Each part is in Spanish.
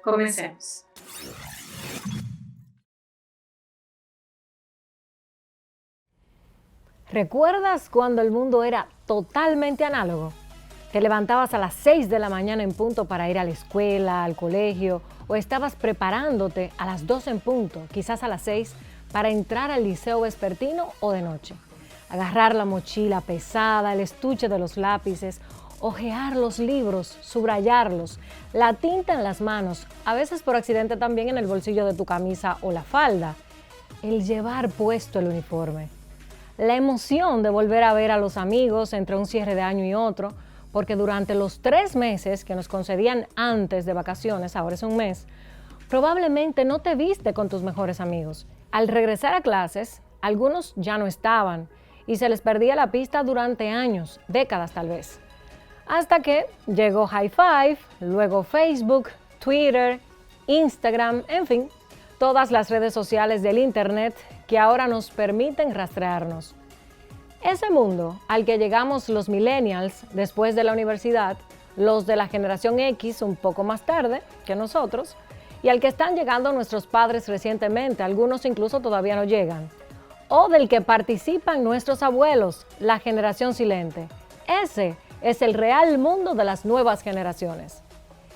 Comencemos. ¿Recuerdas cuando el mundo era totalmente análogo? Te levantabas a las 6 de la mañana en punto para ir a la escuela, al colegio, o estabas preparándote a las 2 en punto, quizás a las 6, para entrar al liceo vespertino o de noche. Agarrar la mochila pesada, el estuche de los lápices, hojear los libros, subrayarlos, la tinta en las manos, a veces por accidente también en el bolsillo de tu camisa o la falda, el llevar puesto el uniforme. La emoción de volver a ver a los amigos entre un cierre de año y otro, porque durante los 3 meses que nos concedían antes de vacaciones, ahora es un mes, probablemente no te viste con tus mejores amigos. Al regresar a clases, algunos ya no estaban y se les perdía la pista durante años, décadas tal vez. Hasta que llegó High Five, luego Facebook, Twitter, Instagram, en fin, todas las redes sociales del Internet que ahora nos permiten rastrearnos. Ese mundo al que llegamos los millennials después de la universidad, los de la generación X un poco más tarde que nosotros, y al que están llegando nuestros padres recientemente, algunos incluso todavía no llegan, o del que participan nuestros abuelos, la generación silente. Ese es el real mundo de las nuevas generaciones.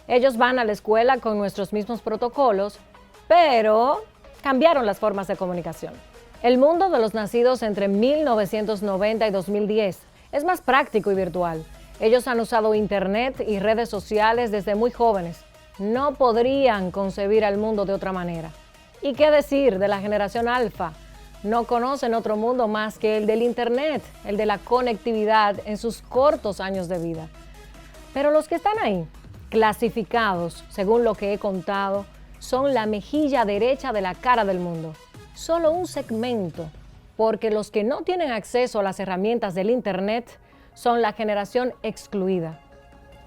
Ellos van a la escuela con nuestros mismos protocolos, pero cambiaron las formas de comunicación. El mundo de los nacidos entre 1990 y 2010 es más práctico y virtual. Ellos han usado Internet y redes sociales desde muy jóvenes. No podrían concebir el mundo de otra manera. ¿Y qué decir de la generación Alfa? No conocen otro mundo más que el del Internet, el de la conectividad en sus cortos años de vida. Pero los que están ahí, clasificados, según lo que he contado, son la mejilla derecha de la cara del mundo. Solo un segmento, porque los que no tienen acceso a las herramientas del Internet son la generación excluida.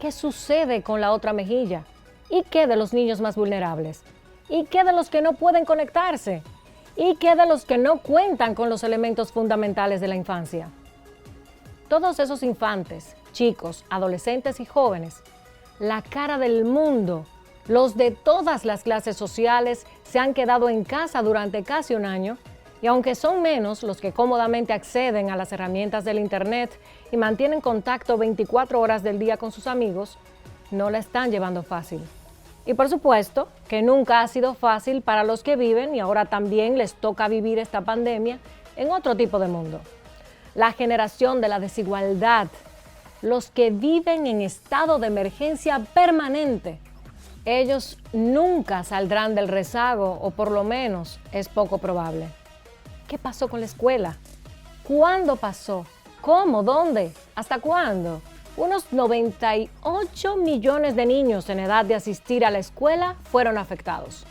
¿Qué sucede con la otra mejilla? ¿Y qué de los niños más vulnerables? ¿Y qué de los que no pueden conectarse? ¿Y qué de los que no cuentan con los elementos fundamentales de la infancia? Todos esos infantes, chicos, adolescentes y jóvenes, la cara del mundo, los de todas las clases sociales, se han quedado en casa durante casi un año, y aunque son menos los que cómodamente acceden a las herramientas del Internet y mantienen contacto 24 horas del día con sus amigos, no la están llevando fácil. Y por supuesto que nunca ha sido fácil para los que viven y ahora también les toca vivir esta pandemia en otro tipo de mundo. La generación de la desigualdad, los que viven en estado de emergencia permanente, ellos nunca saldrán del rezago, o por lo menos es poco probable. ¿Qué pasó con la escuela? ¿Cuándo pasó? ¿Cómo? ¿Dónde? ¿Hasta cuándo? Unos 98 millones de niños en edad de asistir a la escuela fueron afectados.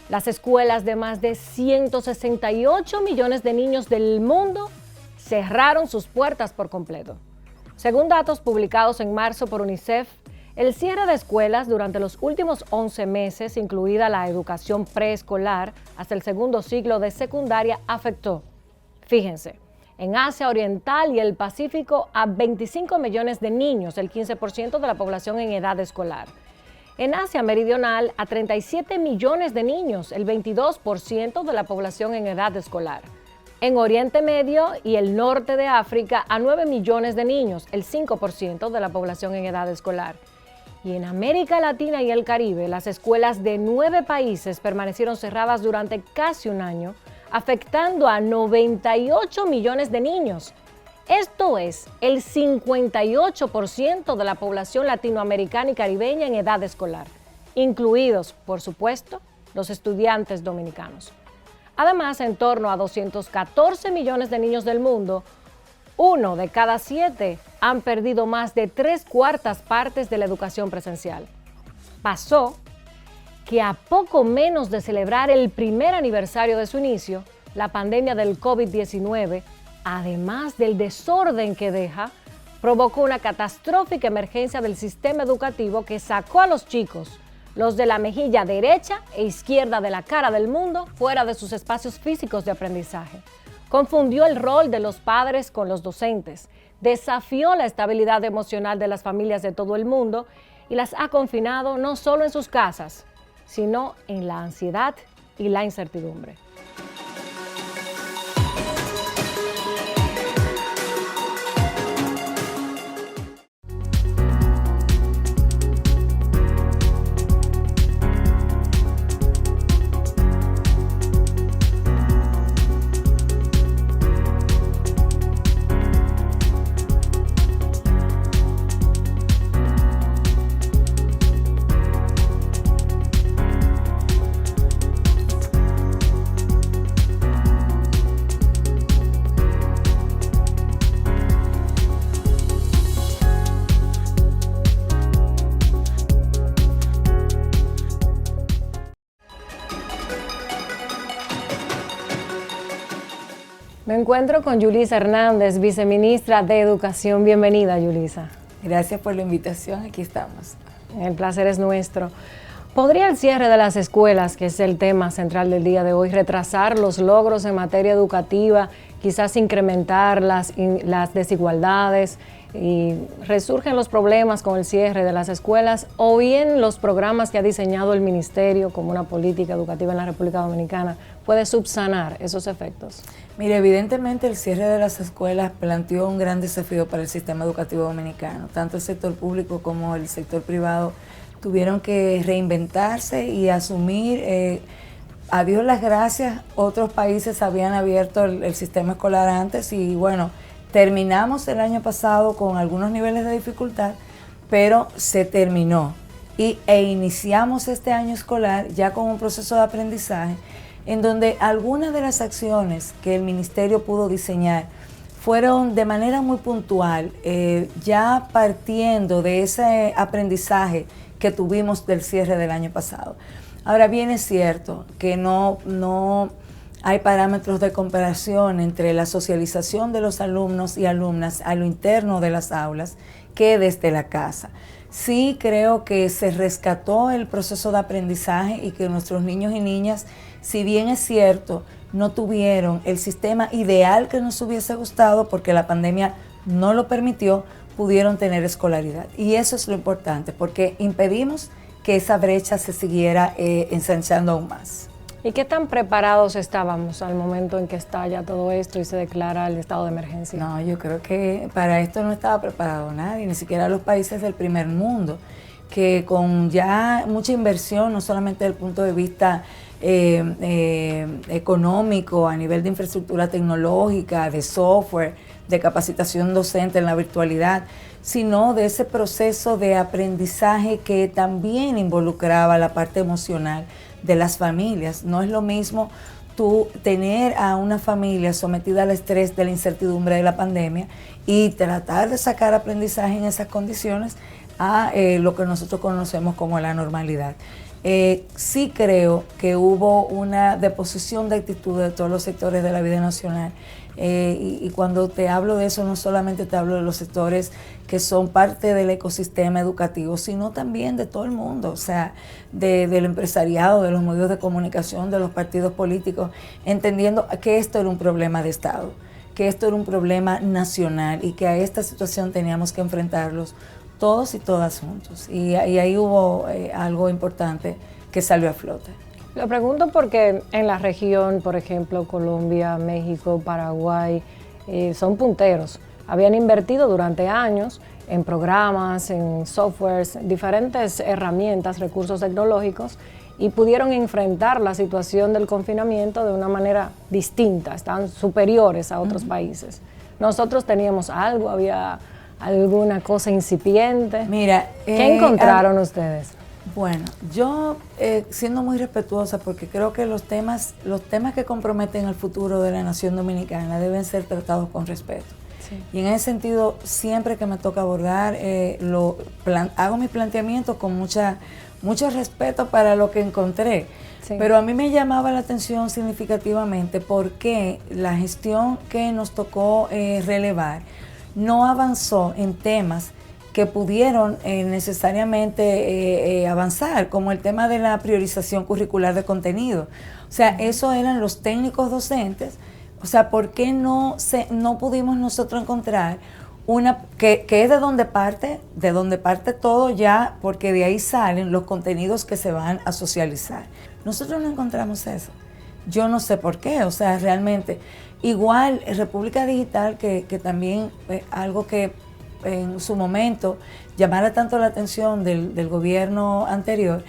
Las escuelas de más de 168 millones de niños del mundo cerraron sus puertas por completo. Según datos publicados en marzo por UNICEF, el cierre de escuelas durante los últimos 11 meses, incluida la educación preescolar hasta el segundo ciclo de secundaria, afectó, fíjense, en Asia Oriental y el Pacífico a 25 millones de niños, el 15% de la población en edad escolar. En Asia Meridional a 37 millones de niños, el 22% de la población en edad escolar. En Oriente Medio y el norte de África a 9 millones de niños, el 5% de la población en edad escolar. Y en América Latina y el Caribe, las escuelas de 9 países permanecieron cerradas durante casi un año, afectando a 98 millones de niños. Esto es el 58% de la población latinoamericana y caribeña en edad escolar, incluidos, por supuesto, los estudiantes dominicanos. Además, en torno a 214 millones de niños del mundo, 1 de cada 7 han perdido más de 3/4 partes de la educación presencial. Pasó que a poco menos de celebrar el primer aniversario de su inicio, la pandemia del COVID-19, además del desorden que deja, provocó una catastrófica emergencia del sistema educativo que sacó a los chicos, los de la mejilla derecha e izquierda de la cara del mundo, fuera de sus espacios físicos de aprendizaje. Confundió el rol de los padres con los docentes, desafió la estabilidad emocional de las familias de todo el mundo y las ha confinado no solo en sus casas, sino en la ansiedad y la incertidumbre. Me encuentro con Yulisa Hernández, viceministra de Educación. Bienvenida, Yulisa. Gracias por la invitación, aquí estamos. El placer es nuestro. ¿Podría el cierre de las escuelas, que es el tema central del día de hoy, retrasar los logros en materia educativa, quizás incrementar las desigualdades y resurgen los problemas con el cierre de las escuelas, o bien los programas que ha diseñado el Ministerio como una política educativa en la República Dominicana puede subsanar esos efectos? Mire, evidentemente el cierre de las escuelas planteó un gran desafío para el sistema educativo dominicano. Tanto el sector público como el sector privado tuvieron que reinventarse y asumir, a Dios las gracias, otros países habían abierto el sistema escolar antes y bueno, terminamos el año pasado con algunos niveles de dificultad, pero se terminó e iniciamos este año escolar ya con un proceso de aprendizaje en donde algunas de las acciones que el Ministerio pudo diseñar fueron de manera muy puntual, ya partiendo de ese aprendizaje que tuvimos del cierre del año pasado. Ahora bien, es cierto que no hay parámetros de comparación entre la socialización de los alumnos y alumnas a lo interno de las aulas que desde la casa. Sí creo que se rescató el proceso de aprendizaje y que nuestros niños y niñas, si bien es cierto, no tuvieron el sistema ideal que nos hubiese gustado porque la pandemia no lo permitió, pudieron tener escolaridad. Y eso es lo importante, porque impedimos que esa brecha se siguiera ensanchando aún más. ¿Y qué tan preparados estábamos al momento en que estalla todo esto y se declara el estado de emergencia? No, yo creo que para esto no estaba preparado nadie, ni siquiera los países del primer mundo, que con ya mucha inversión, no solamente desde el punto de vista económico, a nivel de infraestructura tecnológica, de software, de capacitación docente en la virtualidad, sino de ese proceso de aprendizaje que también involucraba la parte emocional de las familias. No es lo mismo tú tener a una familia sometida al estrés de la incertidumbre de la pandemia y tratar de sacar aprendizaje en esas condiciones a lo que nosotros conocemos como la normalidad. Sí creo que hubo una deposición de actitud de todos los sectores de la vida nacional. Y cuando te hablo de eso, no solamente te hablo de los sectores que son parte del ecosistema educativo, sino también de todo el mundo, o sea, del empresariado, de los medios de comunicación, de los partidos políticos, entendiendo que esto era un problema de Estado, que esto era un problema nacional y que a esta situación teníamos que enfrentarlos todos y todas juntos. Y ahí hubo algo importante que salió a flote. Lo pregunto porque en la región, por ejemplo, Colombia, México, Paraguay, son punteros. Habían invertido durante años en programas, en softwares, diferentes herramientas, recursos tecnológicos, y pudieron enfrentar la situación del confinamiento de una manera distinta, estaban superiores a otros países. Nosotros teníamos algo, había alguna cosa incipiente. Mira, ¿qué encontraron ustedes? Bueno, yo siendo muy respetuosa, porque creo que los temas que comprometen el futuro de la nación dominicana deben ser tratados con respeto. Sí. Y en ese sentido, siempre que me toca abordar, hago mi planteamiento con mucho respeto para lo que encontré. Sí. Pero a mí me llamaba la atención significativamente porque la gestión que nos tocó relevar no avanzó en temas que pudieron necesariamente avanzar, como el tema de la priorización curricular de contenido. O sea, eso eran los técnicos docentes. O sea, ¿por qué no pudimos nosotros encontrar que es de donde parte todo ya, porque de ahí salen los contenidos que se van a socializar. Nosotros no encontramos eso. Yo no sé por qué, o sea, realmente. Igual, República Digital, que también algo que en su momento llamara tanto la atención del gobierno anterior,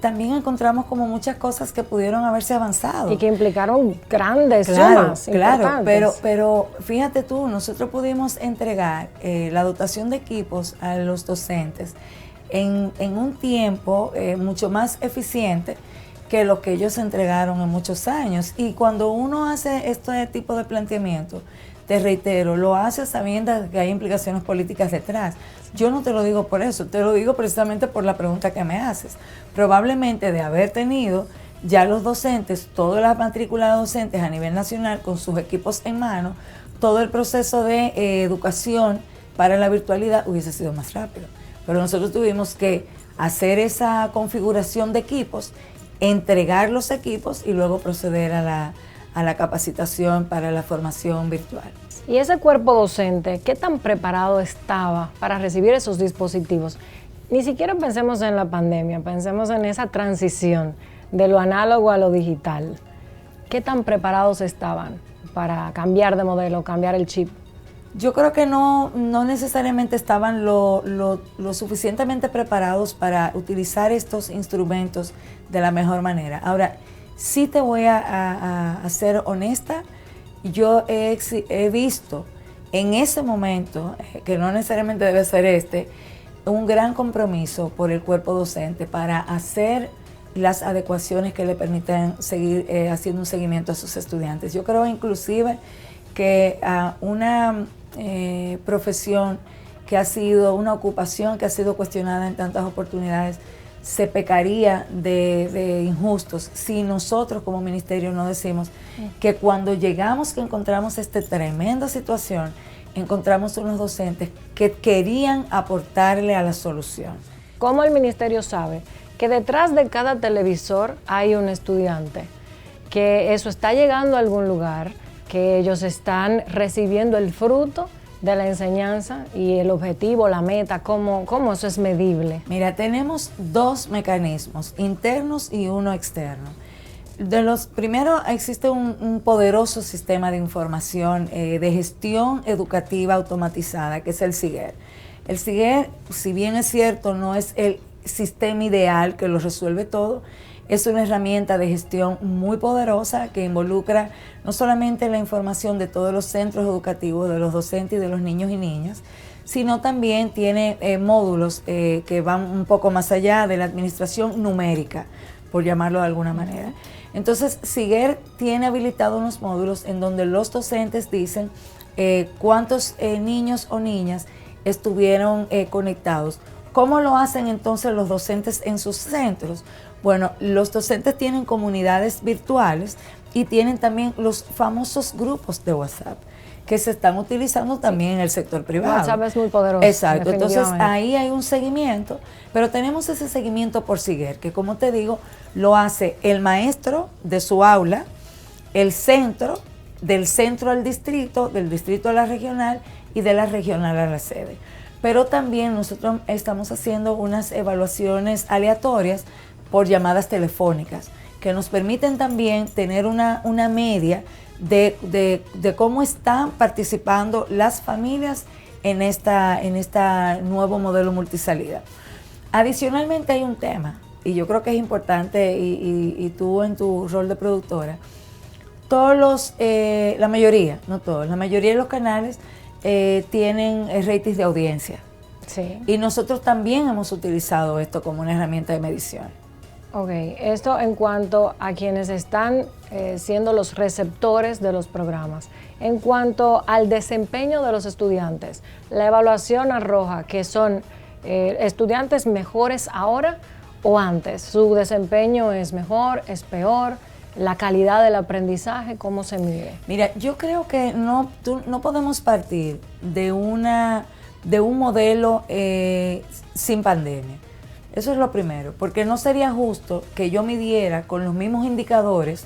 también encontramos como muchas cosas que pudieron haberse avanzado. Y que implicaron grandes sumas importantes. Pero fíjate tú, nosotros pudimos entregar la dotación de equipos a los docentes en un tiempo mucho más eficiente que lo que ellos entregaron en muchos años. Y cuando uno hace este tipo de planteamiento, te reitero, lo hace sabiendo que hay implicaciones políticas detrás. Yo no te lo digo por eso, te lo digo precisamente por la pregunta que me haces. Probablemente de haber tenido ya los docentes, todas las matrículas docentes a nivel nacional con sus equipos en mano, todo el proceso de educación para la virtualidad hubiese sido más rápido. Pero nosotros tuvimos que hacer esa configuración de equipos, entregar los equipos y luego proceder a la capacitación para la formación virtual. ¿Y ese cuerpo docente, qué tan preparado estaba para recibir esos dispositivos? Ni siquiera pensemos en la pandemia, pensemos en esa transición de lo análogo a lo digital. ¿Qué tan preparados estaban para cambiar de modelo, cambiar el chip? Yo creo que no necesariamente estaban lo suficientemente preparados para utilizar estos instrumentos de la mejor manera. Ahora, sí te voy a ser honesta, yo he visto en ese momento, que no necesariamente debe ser un gran compromiso por el cuerpo docente para hacer las adecuaciones que le permitan seguir haciendo un seguimiento a sus estudiantes. Yo creo inclusive que una profesión que ha sido, una ocupación que ha sido cuestionada en tantas oportunidades, se pecaría de injustos si nosotros como ministerio no decimos que cuando llegamos, que encontramos esta tremenda situación, encontramos unos docentes que querían aportarle a la solución. ¿Cómo el ministerio sabe que detrás de cada televisor hay un estudiante? Que eso está llegando a algún lugar, que ellos están recibiendo el fruto de la enseñanza y el objetivo, la meta, ¿cómo eso es medible? Mira, tenemos dos mecanismos, internos y uno externo. De los primeros existe un poderoso sistema de información de gestión educativa automatizada, que es el SIGER. El SIGER, si bien es cierto, no es el sistema ideal que lo resuelve todo, es una herramienta de gestión muy poderosa que involucra no solamente la información de todos los centros educativos, de los docentes y de los niños y niñas, sino también tiene módulos que van un poco más allá de la administración numérica, por llamarlo de alguna manera. Entonces, SIGER tiene habilitados unos módulos en donde los docentes dicen cuántos niños o niñas estuvieron conectados. ¿Cómo lo hacen entonces los docentes en sus centros? Bueno, los docentes tienen comunidades virtuales y tienen también los famosos grupos de WhatsApp que se están utilizando también en el sector privado. WhatsApp es muy poderoso. Exacto, entonces ahí hay un seguimiento, pero tenemos ese seguimiento por SIGER, que como te digo, lo hace el maestro de su aula, el centro, del centro al distrito, del distrito a la regional y de la regional a la sede. Pero también nosotros estamos haciendo unas evaluaciones aleatorias por llamadas telefónicas, que nos permiten también tener una media de cómo están participando las familias en esta nuevo modelo multisalida. Adicionalmente hay un tema, y yo creo que es importante, y tú en tu rol de productora, la mayoría, no todos, la mayoría de los canales tienen ratings de audiencia. Sí. Y nosotros también hemos utilizado esto como una herramienta de medición. Ok, esto en cuanto a quienes están siendo los receptores de los programas. En cuanto al desempeño de los estudiantes, la evaluación arroja que son estudiantes mejores ahora o antes. ¿Su desempeño es mejor, es peor? ¿La calidad del aprendizaje cómo se mide? Mira, yo creo que no podemos partir de un modelo sin pandemia. Eso es lo primero, porque no sería justo que yo midiera con los mismos indicadores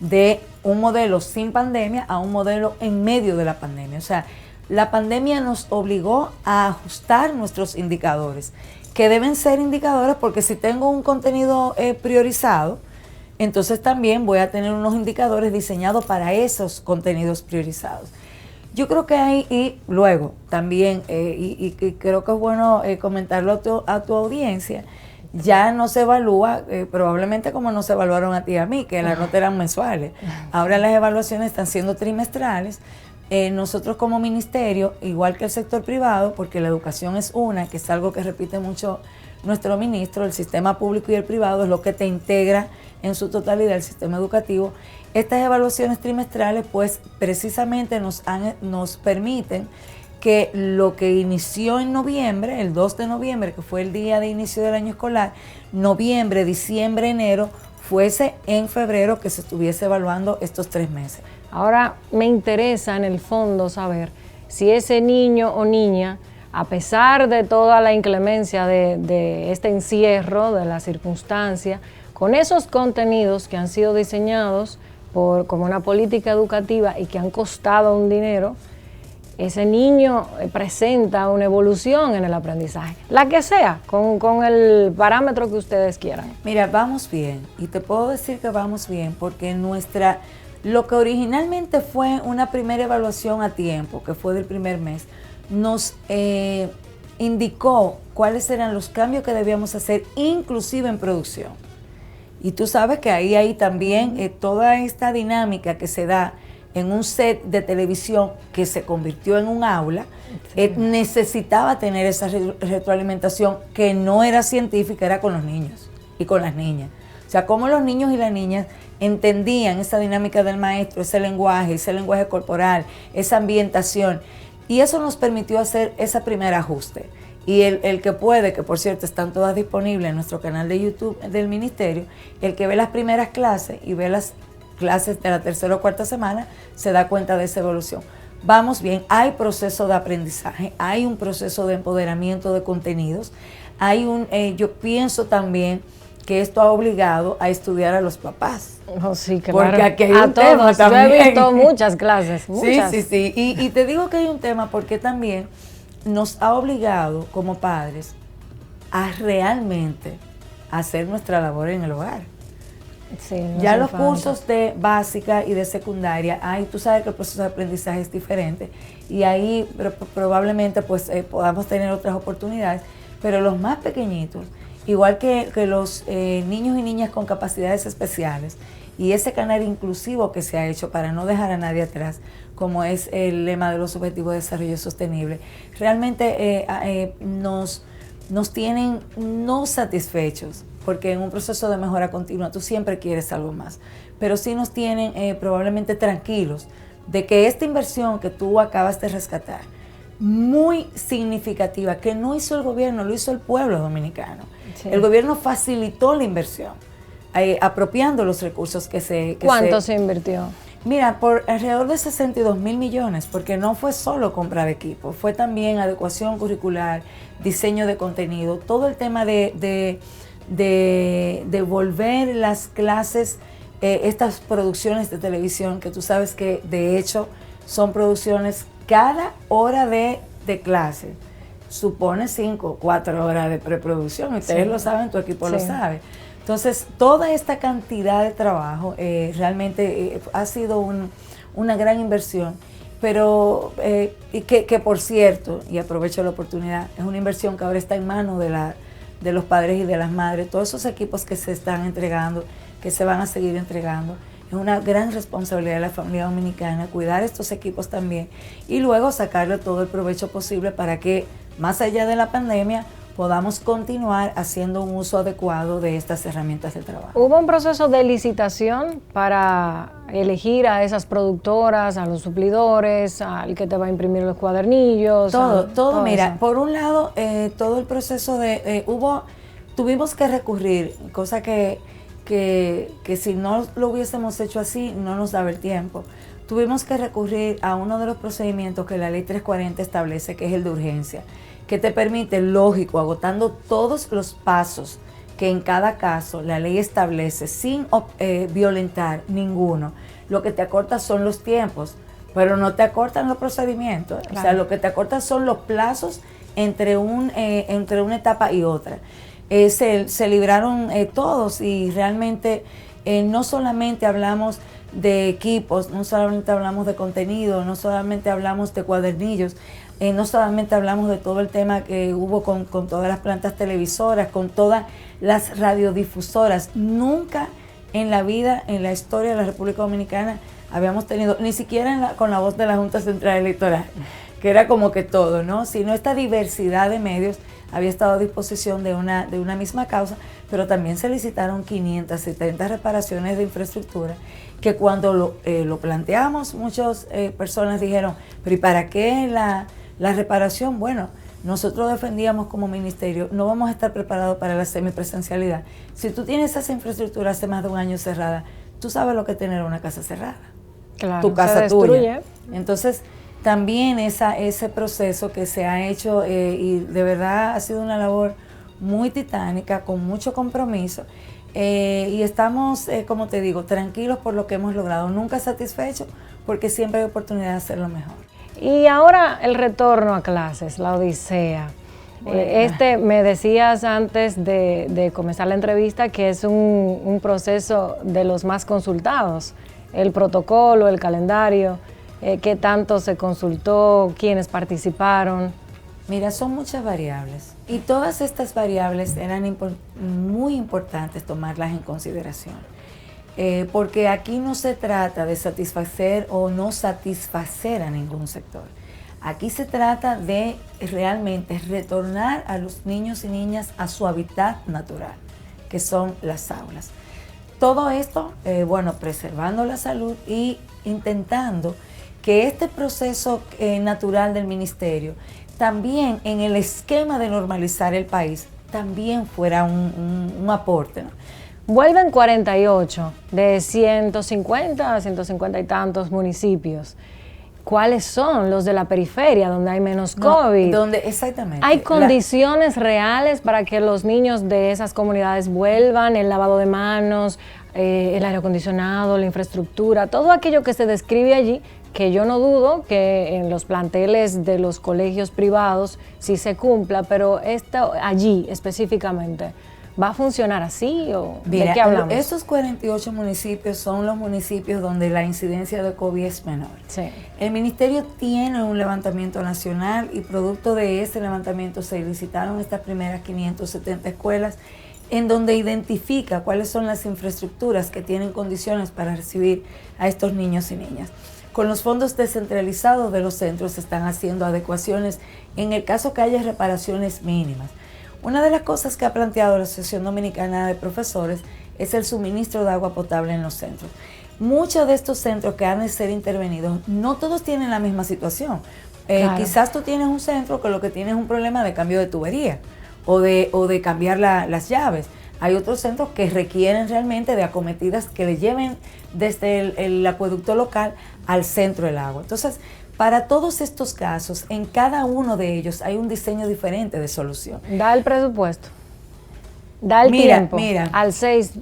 de un modelo sin pandemia a un modelo en medio de la pandemia. O sea, la pandemia nos obligó a ajustar nuestros indicadores, que deben ser indicadores porque si tengo un contenido priorizado, entonces también voy a tener unos indicadores diseñados para esos contenidos priorizados. Yo creo que hay, y luego también, y creo que es bueno comentarlo a tu audiencia, ya no se evalúa, probablemente como no se evaluaron a ti y a mí, que las notas eran mensuales. Ahora las evaluaciones están siendo trimestrales. Nosotros como ministerio, igual que el sector privado, porque la educación es una, que es algo que repite mucho nuestro ministro, el sistema público y el privado es lo que te integra en su totalidad el sistema educativo. Estas evaluaciones trimestrales pues precisamente nos permiten que lo que inició en noviembre, el 2 de noviembre, que fue el día de inicio del año escolar, noviembre, diciembre, enero, fuese en febrero que se estuviese evaluando estos 3 meses. Ahora me interesa en el fondo saber si ese niño o niña, a pesar de toda la inclemencia de este encierro, de la circunstancia, con esos contenidos que han sido diseñados como una política educativa y que han costado un dinero, ese niño presenta una evolución en el aprendizaje, la que sea, con el parámetro que ustedes quieran. Mira, vamos bien, y te puedo decir que vamos bien, porque lo que originalmente fue una primera evaluación a tiempo, que fue del primer mes, nos indicó cuáles eran los cambios que debíamos hacer, inclusive en producción. Y tú sabes que ahí hay también toda esta dinámica que se da en un set de televisión que se convirtió en un aula, necesitaba tener esa retroalimentación que no era científica, era con los niños y con las niñas. O sea, cómo los niños y las niñas entendían esa dinámica del maestro, ese lenguaje corporal, esa ambientación. Y eso nos permitió hacer ese primer ajuste. Y el que puede, que por cierto están todas disponibles en nuestro canal de YouTube del Ministerio, el que ve las primeras clases y ve las clases de la tercera o cuarta semana, se da cuenta de esa evolución. Vamos bien, hay proceso de aprendizaje, hay un proceso de empoderamiento de contenidos, yo pienso también que esto ha obligado a estudiar a los papás. Oh, sí, claro. Porque aquí hay a un tema todos. también. Yo he visto muchas clases, muchas. Sí. Y te digo que hay un tema porque también nos ha obligado como padres a realmente hacer nuestra labor en el hogar. Sí, ya los cursos de básica y de secundaria, tú sabes que el proceso de aprendizaje es diferente y ahí probablemente pues podamos tener otras oportunidades, pero los más pequeñitos, igual que los niños y niñas con capacidades especiales y ese canal inclusivo que se ha hecho para no dejar a nadie atrás, como es el lema de los Objetivos de Desarrollo Sostenible, realmente nos tienen no satisfechos, porque en un proceso de mejora continua tú siempre quieres algo más, pero sí nos tienen probablemente tranquilos de que esta inversión que tú acabas de rescatar, muy significativa, que no hizo el gobierno, lo hizo el pueblo dominicano. Sí. El gobierno facilitó la inversión, apropiando los recursos que se... ¿Cuánto se invirtió? Mira, por alrededor de 62,000 millones, porque no fue solo comprar equipo, fue también adecuación curricular, diseño de contenido, todo el tema de volver las clases, estas producciones de televisión, que tú sabes que de hecho son producciones cada hora de clase, supone 5 o 4 horas de preproducción, ustedes lo saben, tu equipo lo sabe. Entonces, toda esta cantidad de trabajo realmente ha sido una gran inversión, pero que por cierto, y aprovecho la oportunidad, es una inversión que ahora está en manos de los padres y de las madres, todos esos equipos que se están entregando, que se van a seguir entregando. Es una gran responsabilidad de la familia dominicana cuidar estos equipos también y luego sacarle todo el provecho posible para que, más allá de la pandemia, podamos continuar haciendo un uso adecuado de estas herramientas de trabajo. ¿Hubo un proceso de licitación para elegir a esas productoras, a los suplidores, al que te va a imprimir los cuadernillos? Todo mira, eso. Por un lado, todo el proceso tuvimos que recurrir, cosa que si no lo hubiésemos hecho así, no nos daba el tiempo. Tuvimos que recurrir a uno de los procedimientos que la Ley 340 establece, que es el de urgencia, que te permite, lógico, agotando todos los pasos que en cada caso la ley establece, sin violentar ninguno, lo que te acorta son los tiempos, pero no te acortan los procedimientos. Claro. O sea, lo que te acortan son los plazos entre una etapa y otra. Se libraron todos y realmente no solamente hablamos de equipos, no solamente hablamos de contenido, no solamente hablamos de cuadernillos, no solamente hablamos de todo el tema que hubo con todas las plantas televisoras, con todas las radiodifusoras. Nunca en la vida, en la historia de la República Dominicana, habíamos tenido, ni siquiera con la voz de la Junta Central Electoral, que era como que todo, ¿no? Sino esta diversidad de medios había estado a disposición de una misma causa, pero también se licitaron 570 reparaciones de infraestructura, que cuando lo planteamos, muchas personas dijeron, pero ¿y para qué la reparación? Bueno, nosotros defendíamos como ministerio, no vamos a estar preparados para la semipresencialidad. Si tú tienes esa infraestructura hace más de un año cerrada, tú sabes lo que es tener una casa cerrada. Claro, tu casa tuya. Entonces, también ese proceso que se ha hecho y de verdad ha sido una labor muy titánica, con mucho compromiso. Y estamos, como te digo, tranquilos por lo que hemos logrado, nunca satisfechos, porque siempre hay oportunidad de hacerlo mejor. Y ahora el retorno a clases, la odisea. Bueno. Me decías antes de comenzar la entrevista que es un proceso de los más consultados, el protocolo, el calendario, qué tanto se consultó, quiénes participaron. Mira, son muchas variables y todas estas variables eran muy importantes tomarlas en consideración. Porque aquí no se trata de satisfacer o no satisfacer a ningún sector. Aquí se trata de realmente retornar a los niños y niñas a su hábitat natural, que son las aulas. Todo esto, preservando la salud y intentando que este proceso natural del ministerio, también en el esquema de normalizar el país, también fuera un aporte, ¿no? Vuelven 48 de 150 a 150 y tantos municipios. ¿Cuáles son los de la periferia, donde hay menos COVID? Exactamente. ¿Hay condiciones reales para que los niños de esas comunidades vuelvan? El lavado de manos, el aire acondicionado, la infraestructura, todo aquello que se describe allí, que yo no dudo que en los planteles de los colegios privados sí se cumpla, pero esto allí específicamente, ¿va a funcionar así o mira, de qué hablamos? Estos 48 municipios son los municipios donde la incidencia de COVID es menor. Sí. El ministerio tiene un levantamiento nacional y producto de ese levantamiento se licitaron estas primeras 570 escuelas en donde identifica cuáles son las infraestructuras que tienen condiciones para recibir a estos niños y niñas. Con los fondos descentralizados de los centros se están haciendo adecuaciones en el caso que haya reparaciones mínimas. Una de las cosas que ha planteado la Asociación Dominicana de Profesores es el suministro de agua potable en los centros. Muchos de estos centros que han de ser intervenidos, no todos tienen la misma situación. Claro. Quizás tú tienes un centro que lo que tiene es un problema de cambio de tubería o de cambiar las llaves. Hay otros centros que requieren realmente de acometidas que le lleven desde el acueducto local al centro del agua. Entonces, para todos estos casos, en cada uno de ellos hay un diseño diferente de solución. Da el presupuesto, da el tiempo, al 6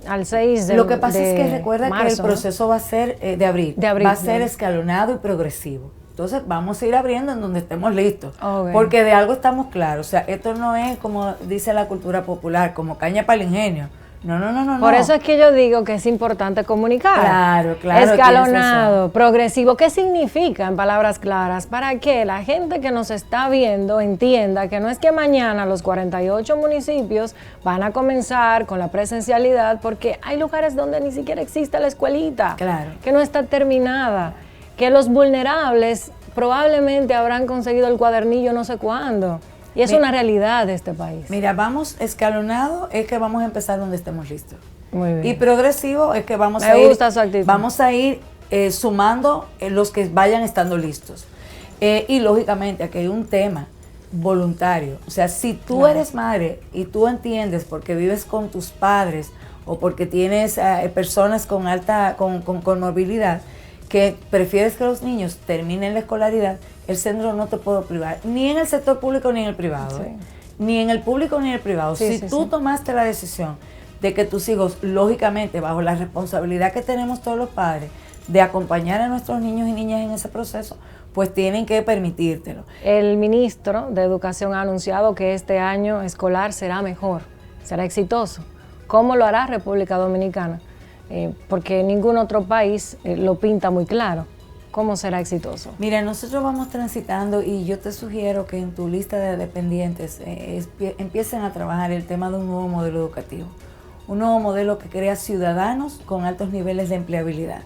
de Lo que pasa es que recuerda marzo, que el proceso va a ser de abril, va a ser escalonado y progresivo. Entonces vamos a ir abriendo en donde estemos listos, porque de algo estamos claros. O sea, esto no es como dice la cultura popular, como caña para el ingenio. No. Por eso es que yo digo que es importante comunicar. Claro. Escalonado, progresivo. ¿Qué significa en palabras claras? Para que la gente que nos está viendo entienda que no es que mañana los 48 municipios van a comenzar con la presencialidad, porque hay lugares donde ni siquiera existe la escuelita, que no está terminada, que los vulnerables probablemente habrán conseguido el cuadernillo no sé cuándo. Y es una realidad de este país. Mira, vamos escalonado, es que vamos a empezar donde estemos listos. Muy bien. Y progresivo es que vamos a ir sumando los que vayan estando listos. Y lógicamente aquí hay un tema voluntario. O sea, si tú eres madre y tú entiendes porque vives con tus padres o porque tienes personas con movilidad, que prefieres que los niños terminen la escolaridad, el centro no te puede privar, ni en el sector público ni en el privado, ni en el público ni en el privado. Si tú tomaste la decisión de que tus hijos, lógicamente, bajo la responsabilidad que tenemos todos los padres, de acompañar a nuestros niños y niñas en ese proceso, pues tienen que permitírtelo. El ministro de Educación ha anunciado que este año escolar será mejor, será exitoso. ¿Cómo lo hará República Dominicana? Porque ningún otro país lo pinta muy claro. ¿Cómo será exitoso? Mira, nosotros vamos transitando y yo te sugiero que en tu lista de dependientes empiecen a trabajar el tema de un nuevo modelo educativo. Un nuevo modelo que crea ciudadanos con altos niveles de empleabilidad.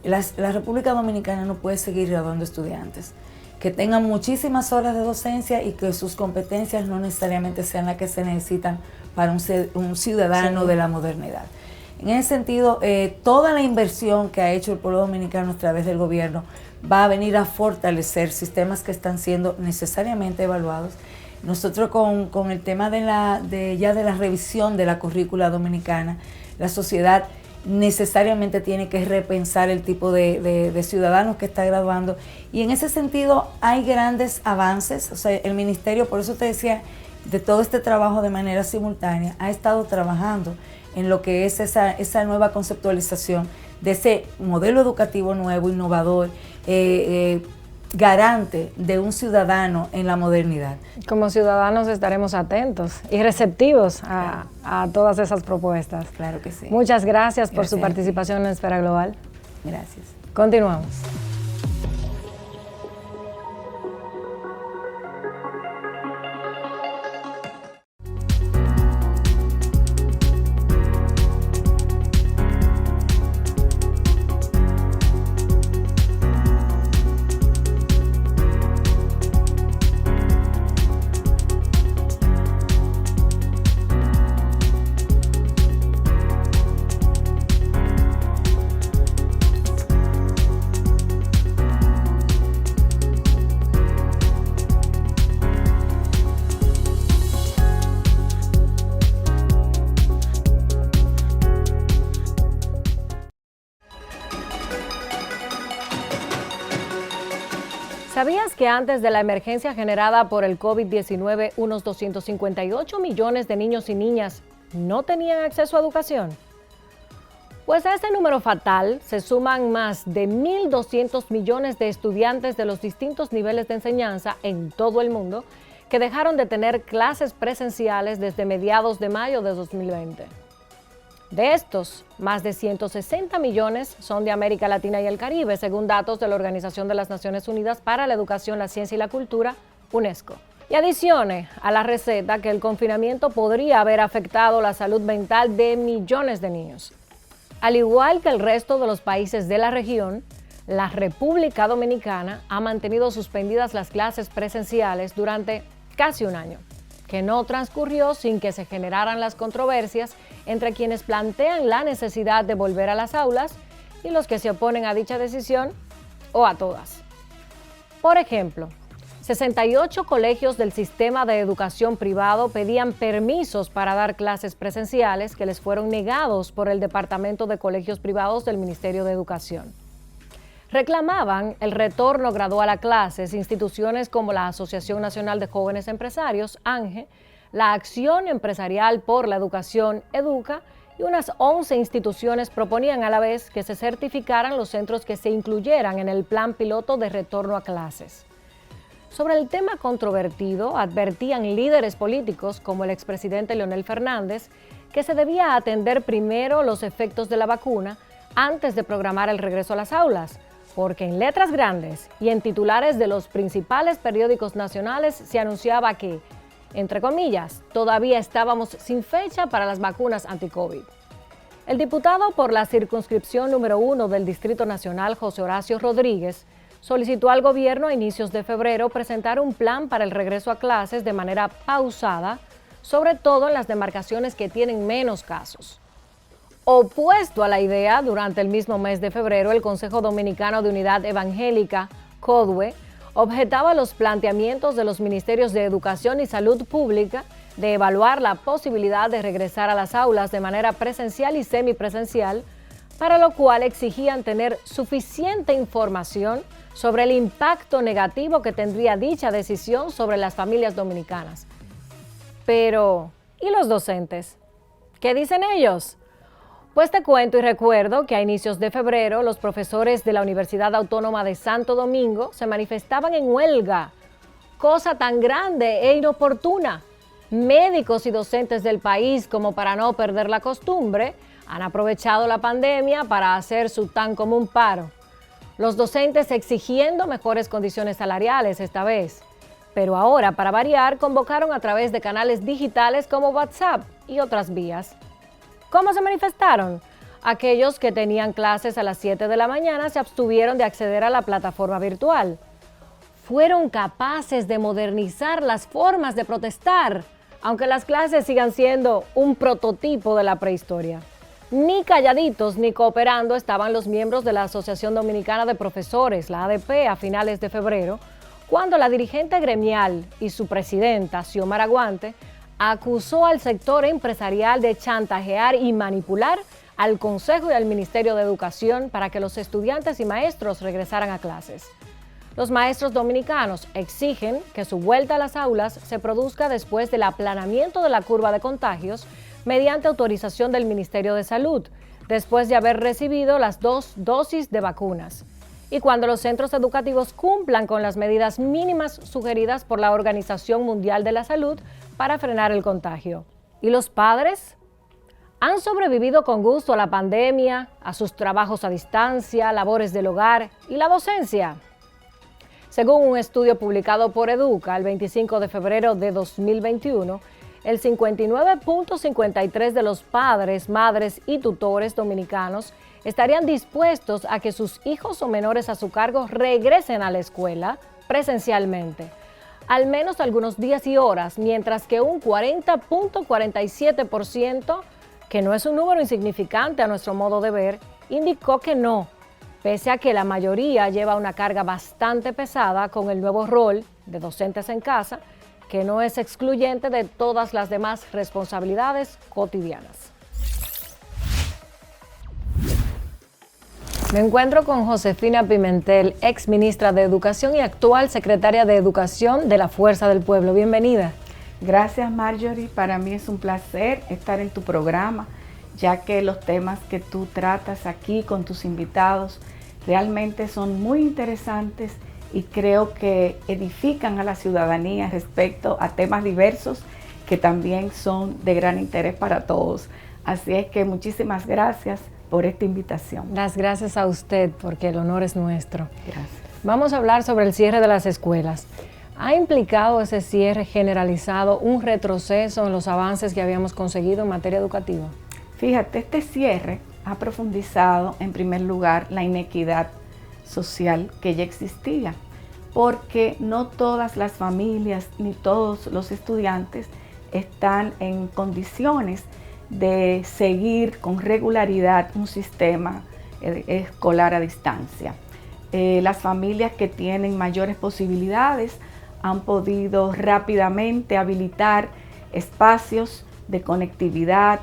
La República Dominicana no puede seguir graduando estudiantes que tengan muchísimas horas de docencia y que sus competencias no necesariamente sean las que se necesitan para un ciudadano de la modernidad. En ese sentido, toda la inversión que ha hecho el pueblo dominicano a través del gobierno va a venir a fortalecer sistemas que están siendo necesariamente evaluados. Nosotros con el tema de la revisión de la currícula dominicana, la sociedad necesariamente tiene que repensar el tipo de ciudadanos que está graduando, y en ese sentido hay grandes avances. O sea, el ministerio, por eso te decía, de todo este trabajo de manera simultánea, ha estado trabajando en lo que es esa nueva conceptualización de ese modelo educativo nuevo, innovador, garante de un ciudadano en la modernidad. Como ciudadanos estaremos atentos y receptivos a todas esas propuestas. Claro que sí. Muchas gracias por su participación en Esfera Global. Gracias. Continuamos. ¿Sabías que antes de la emergencia generada por el COVID-19, unos 258 millones de niños y niñas no tenían acceso a educación? Pues a este número fatal se suman más de 1.200 millones de estudiantes de los distintos niveles de enseñanza en todo el mundo que dejaron de tener clases presenciales desde mediados de mayo de 2020. De estos, más de 160 millones son de América Latina y el Caribe, según datos de la Organización de las Naciones Unidas para la Educación, la Ciencia y la Cultura, UNESCO. Y adicione a la receta que el confinamiento podría haber afectado la salud mental de millones de niños. Al igual que el resto de los países de la región, la República Dominicana ha mantenido suspendidas las clases presenciales durante casi un año, que no transcurrió sin que se generaran las controversias entre quienes plantean la necesidad de volver a las aulas y los que se oponen a dicha decisión o a todas. Por ejemplo, 68 colegios del sistema de educación privado pedían permisos para dar clases presenciales que les fueron negados por el Departamento de Colegios Privados del Ministerio de Educación. Reclamaban el retorno gradual a clases instituciones como la Asociación Nacional de Jóvenes Empresarios, ANGE, la Acción Empresarial por la Educación, EDUCA, y unas 11 instituciones proponían a la vez que se certificaran los centros que se incluyeran en el plan piloto de retorno a clases. Sobre el tema controvertido, advertían líderes políticos como el expresidente Leonel Fernández que se debía atender primero los efectos de la vacuna antes de programar el regreso a las aulas, porque en letras grandes y en titulares de los principales periódicos nacionales se anunciaba que, entre comillas, todavía estábamos sin fecha para las vacunas anti-COVID. El diputado por la circunscripción número 1 del Distrito Nacional, José Horacio Rodríguez, solicitó al gobierno a inicios de febrero presentar un plan para el regreso a clases de manera pausada, sobre todo en las demarcaciones que tienen menos casos. Opuesto a la idea, durante el mismo mes de febrero, el Consejo Dominicano de Unidad Evangélica, CODUE, objetaba los planteamientos de los Ministerios de Educación y Salud Pública de evaluar la posibilidad de regresar a las aulas de manera presencial y semipresencial, para lo cual exigían tener suficiente información sobre el impacto negativo que tendría dicha decisión sobre las familias dominicanas. Pero, ¿y los docentes? ¿Qué dicen ellos? Pues te cuento y recuerdo que a inicios de febrero los profesores de la Universidad Autónoma de Santo Domingo se manifestaban en huelga. Cosa tan grande e inoportuna. Médicos y docentes del país, como para no perder la costumbre, han aprovechado la pandemia para hacer su tan común paro. Los docentes exigiendo mejores condiciones salariales esta vez. Pero ahora, para variar, convocaron a través de canales digitales como WhatsApp y otras vías. ¿Cómo se manifestaron? Aquellos que tenían clases a las 7 de la mañana se abstuvieron de acceder a la plataforma virtual. Fueron capaces de modernizar las formas de protestar, aunque las clases sigan siendo un prototipo de la prehistoria. Ni calladitos ni cooperando estaban los miembros de la Asociación Dominicana de Profesores, la ADP, a finales de febrero, cuando la dirigente gremial y su presidenta, Xiomara Guante, acusó al sector empresarial de chantajear y manipular al Consejo y al Ministerio de Educación para que los estudiantes y maestros regresaran a clases. Los maestros dominicanos exigen que su vuelta a las aulas se produzca después del aplanamiento de la curva de contagios mediante autorización del Ministerio de Salud, después de haber recibido las 2 dosis de vacunas, y cuando los centros educativos cumplan con las medidas mínimas sugeridas por la Organización Mundial de la Salud para frenar el contagio. ¿Y los padres? ¿Han sobrevivido con gusto a la pandemia, a sus trabajos a distancia, labores del hogar y la docencia? Según un estudio publicado por Educa el 25 de febrero de 2021, el 59.53% de los padres, madres y tutores dominicanos estarían dispuestos a que sus hijos o menores a su cargo regresen a la escuela presencialmente, al menos algunos días y horas, mientras que un 40.47%, que no es un número insignificante a nuestro modo de ver, indicó que no, pese a que la mayoría lleva una carga bastante pesada con el nuevo rol de docentes en casa, que no es excluyente de todas las demás responsabilidades cotidianas. Me encuentro con Josefina Pimentel, ex ministra de Educación y actual secretaria de Educación de la Fuerza del Pueblo. Bienvenida. Gracias, Marjorie. Para mí es un placer estar en tu programa, ya que los temas que tú tratas aquí con tus invitados realmente son muy interesantes y creo que edifican a la ciudadanía respecto a temas diversos que también son de gran interés para todos. Así es que muchísimas gracias por esta invitación. Las gracias a usted, porque el honor es nuestro. Gracias. Vamos a hablar sobre el cierre de las escuelas. ¿Ha implicado ese cierre generalizado un retroceso en los avances que habíamos conseguido en materia educativa? Fíjate, este cierre ha profundizado, en primer lugar, la inequidad social que ya existía, porque no todas las familias ni todos los estudiantes están en condiciones de seguir con regularidad un sistema escolar a distancia. Las familias que tienen mayores posibilidades han podido rápidamente habilitar espacios de conectividad,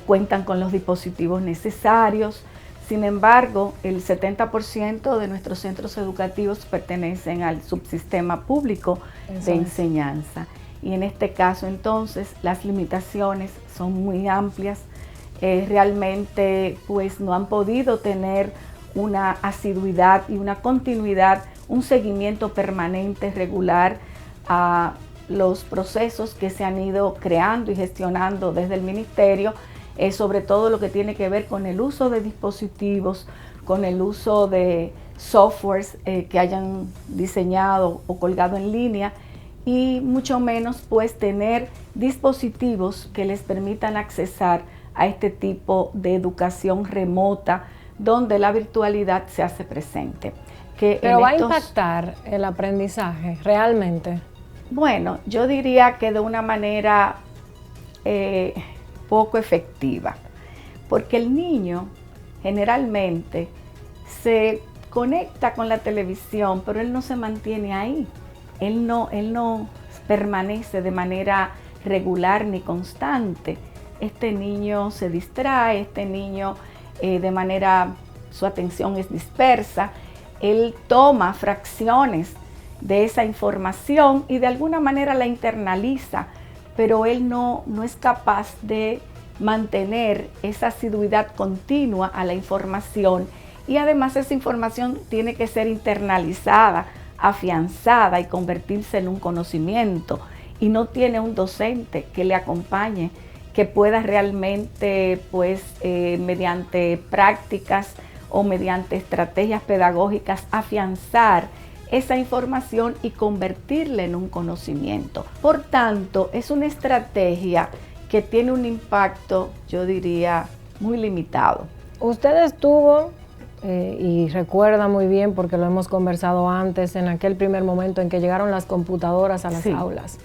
cuentan con los dispositivos necesarios. Sin embargo, el 70% de nuestros centros educativos pertenecen al subsistema público de enseñanza. Y en este caso, entonces, las limitaciones son muy amplias. Realmente, pues, no han podido tener una asiduidad y una continuidad, un seguimiento permanente, regular a los procesos que se han ido creando y gestionando desde el ministerio, sobre todo lo que tiene que ver con el uso de dispositivos, con el uso de softwares que hayan diseñado o colgado en línea, y mucho menos pues tener dispositivos que les permitan accesar a este tipo de educación remota donde la virtualidad se hace presente. Pero ¿va a impactar el aprendizaje realmente? Bueno, yo diría que de una manera poco efectiva, porque el niño generalmente se conecta con la televisión, pero él no se mantiene ahí. Él no permanece de manera regular ni constante. Este niño se distrae, este niño su atención es dispersa, él toma fracciones de esa información y de alguna manera la internaliza, pero él no es capaz de mantener esa asiduidad continua a la información, y además esa información tiene que ser internalizada, afianzada y convertirse en un conocimiento, y no tiene un docente que le acompañe, que pueda realmente mediante prácticas o mediante estrategias pedagógicas afianzar esa información y convertirla en un conocimiento. Por tanto, es una estrategia que tiene un impacto, yo diría, muy limitado. Usted estuvo, y recuerda muy bien porque lo hemos conversado antes, en aquel primer momento en que llegaron las computadoras a las aulas.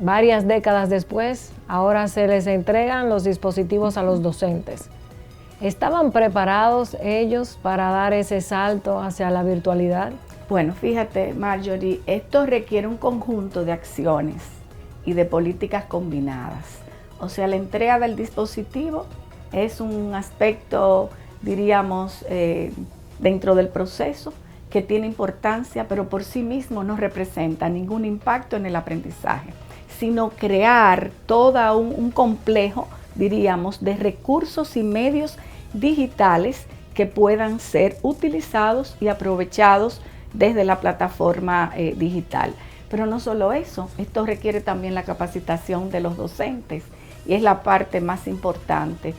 Varias décadas después, ahora se les entregan los dispositivos a los docentes. ¿Estaban preparados ellos para dar ese salto hacia la virtualidad? Bueno, fíjate, Marjorie, esto requiere un conjunto de acciones y de políticas combinadas. O sea, la entrega del dispositivo es un aspecto, diríamos, dentro del proceso que tiene importancia, pero por sí mismo no representa ningún impacto en el aprendizaje, sino crear todo un complejo, diríamos, de recursos y medios digitales que puedan ser utilizados y aprovechados desde la plataforma digital. Pero no solo eso, esto requiere también la capacitación de los docentes, y es la parte más importante.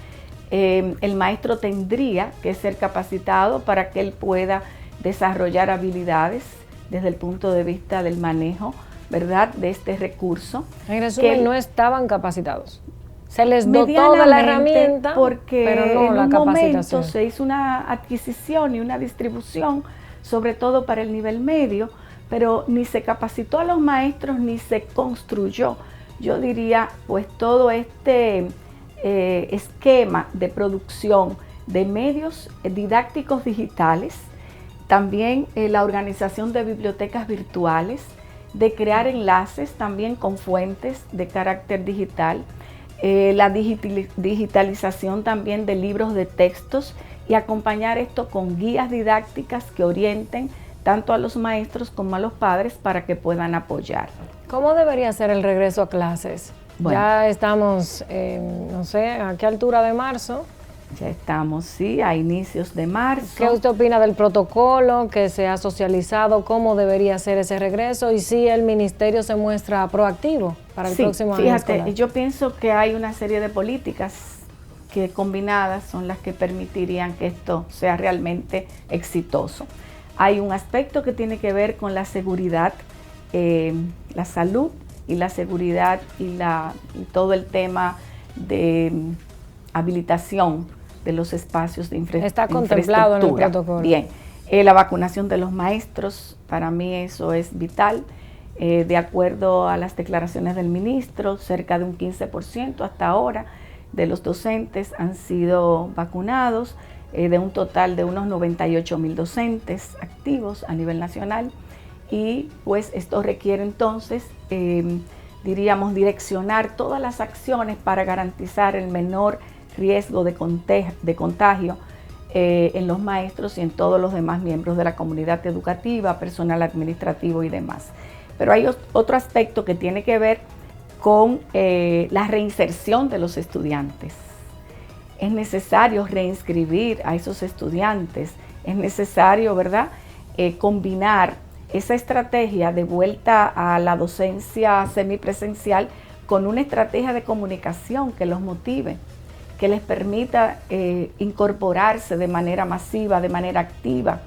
El maestro tendría que ser capacitado para que él pueda desarrollar habilidades desde el punto de vista del manejo, ¿verdad?, de este recurso. En resumen, no estaban capacitados. Se les dotó de la herramienta, porque pero no en la un capacitación. momento se hizo una adquisición y una distribución, sobre todo para el nivel medio, pero ni se capacitó a los maestros ni se construyó, yo diría, pues todo este esquema de producción de medios didácticos digitales, también la organización de bibliotecas virtuales, de crear enlaces también con fuentes de carácter digital, la digitalización también de libros de textos, y acompañar esto con guías didácticas que orienten tanto a los maestros como a los padres para que puedan apoyar. ¿Cómo debería ser el regreso a clases? Bueno, ya estamos, no sé, ¿a qué altura de marzo? Ya estamos, sí, a inicios de marzo. ¿Qué usted opina del protocolo que se ha socializado? ¿Cómo debería ser ese regreso? Y si el ministerio se muestra proactivo para el próximo año escolar. Fíjate, yo pienso que hay una serie de políticas que combinadas son las que permitirían que esto sea realmente exitoso. Hay un aspecto que tiene que ver con la seguridad, la salud y la seguridad y todo el tema de habilitación de los espacios de infraestructura. Está contemplado en el protocolo. Bien, la vacunación de los maestros, para mí eso es vital. De acuerdo a las declaraciones del ministro, cerca de un 15% hasta ahora de los docentes han sido vacunados, de un total de unos 98,000 docentes activos a nivel nacional, y pues esto requiere entonces, diríamos, direccionar todas las acciones para garantizar el menor riesgo de contagio en los maestros y en todos los demás miembros de la comunidad educativa, personal administrativo y demás. Pero hay otro aspecto que tiene que ver con la reinserción de los estudiantes. Es necesario reinscribir a esos estudiantes, es necesario, ¿verdad?, combinar esa estrategia de vuelta a la docencia semipresencial con una estrategia de comunicación que los motive, que les permita incorporarse de manera masiva, de manera activa,